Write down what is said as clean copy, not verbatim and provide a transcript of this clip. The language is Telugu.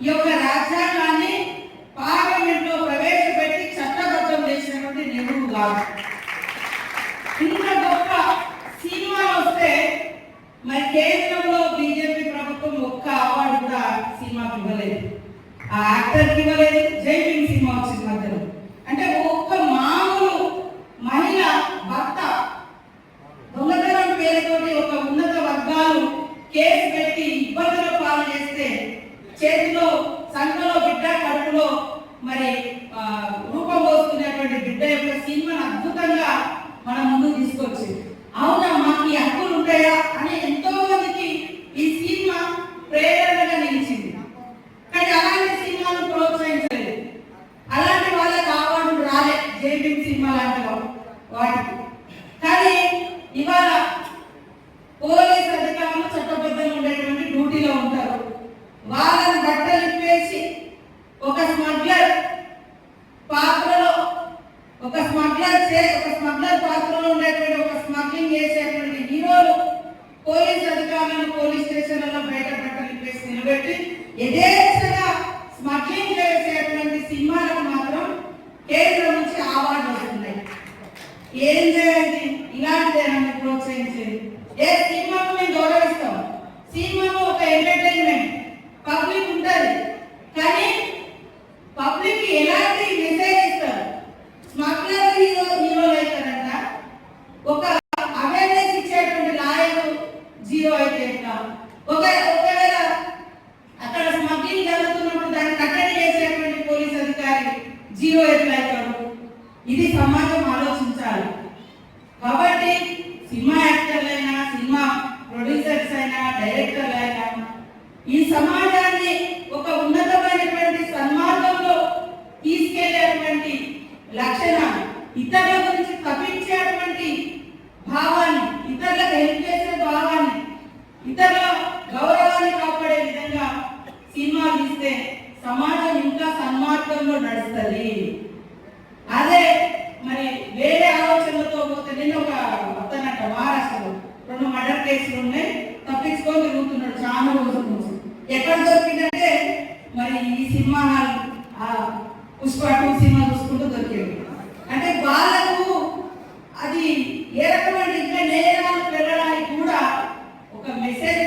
ఈ యొక్క రాజ్యాంగాన్ని పార్లమెంట్ లో ప్రవేశపెట్టి చట్టబద్ధం చేసినటువంటి నెహ్రూ గారు. ఇంత గొప్ప సినిమాలు వస్తే మరి కేంద్రంలో బీజేపీ ప్రభుత్వం ఒక్క అవార్డు కూడా సినిమాకి ఇవ్వలేదు, ఆ యాక్టర్కి ఇవ్వలేదు. జై భీమ్ సినిమా వచ్చింది మధ్యలో. అంటే ఒక్క మామూలు మహిళ భర్త దొంగతనం పేరుతోటి ఒక ఉన్నత వర్గాలు కేసు పెట్టి ఇబ్బందుల పాలు చేస్తే చేతిలో సంఘంలో బిడ్డ కడుపులో మరి రూపం పోసుకునేటువంటి బిడ్డ యొక్క సినిమాను అద్భుతంగా మన ముందు తీసుకొచ్చింది. అవునా, మాకు ఈ హక్కులు ఉంటాయా అని ఎంతో మందికి ఈ సినిమా ప్రేరణగా నిలిచింది. కానీ అలాంటి సినిమాను ప్రోత్సహించలేదు, అలాంటి వాళ్ళకి అవార్డు రాలే జై భీమ్ సినిమా లాంటి వాటికి. కానీ ఇవాళ పోలీస్ అధికారులు చట్టబద్ధంగా ఉండేటువంటి డ్యూటీలో ఉంటారు. వాళ్ళని బట్టలు ఇప్పేసి ఒక స్మగ్లర్ పాత్రలో ఒక స్మగ్లర్ పాత్రలో ఉండేటువంటి ఒక స్మగ్లింగ్ చేసేటువంటి హీరోలు పోలీస్ అధికారులను పోలీస్ స్టేషన్లలో బయట బట్టలు ఇప్పేసి నిలబెట్టి యథేచ్ఛగా స్మగ్లింగ్ చేసేటువంటి సినిమాలకు మాత్రం కేంద్రం నుంచి అవార్డు వస్తున్నాయి. ఏం చేయాలి? ఇలాంటిదేనని ప్రోత్సహించేది. ఏ సినిమాకు మేము గౌరవిస్తాం, సినిమాకు ఒక ఎంటర్టైన్మెంట్ పబ్లిక్ ఉంటుంది, కానీ పబ్లిక్ ఎలాంటి మెసేజ్ ఇస్తారు? స్మగ్లర్ హీరోలు అవుతారంట, ఒక అవేర్నెస్ ఇచ్చేటువంటి లాయర్ జీరో అయితే ఎట్లా? ఒకవేళ అక్కడ స్మగ్లింగ్ జరుగుతున్నప్పుడు దాన్ని కట్టడి చేసేటువంటి పోలీస్ అధికారి జీరో ఎట్లా అవుతాడు? ఇది సమాజం ఆలోచించాలి. కాబట్టి సినిమా యాక్టర్లైనా సినిమా ప్రొడ్యూసర్స్ అయినా డైరెక్టర్లు అయినా ఈ సమాజాన్ని ఒక ఉన్నతమైనటువంటి సన్మార్గంలో తీసుకెళ్లేటువంటి లక్షణాలు, ఇతరుల గురించి తప్పించేటువంటి భావాన్ని, ఇతరులకు హెల్ప్ చేసే భావాన్ని, ఇతరుల గౌరవాన్ని కాపాడే విధంగా సినిమాలు తీస్తే సమాజం ఇంకా సన్మార్గంలో నడుస్తుంది. అదే మరి వేరే ఆలోచనలతో పోతే, నేను ఒక అతనట మహారాష్ట్రలో 2 మర్డర్ కేసులు ఉన్నాయి, తప్పించుకొని తిరుగుతున్నాడు చాలా రోజుల నుంచి. ఎక్కడ దొరికిందంటే మరి ఈ సినిమా పుష్ప 2 సినిమా చూసుకుంటూ దొరికేది. అంటే వాళ్ళకు అది ఏ రకమైన ఇంకా నేరాలు వెళ్ళడానికి కూడా ఒక మెసేజ్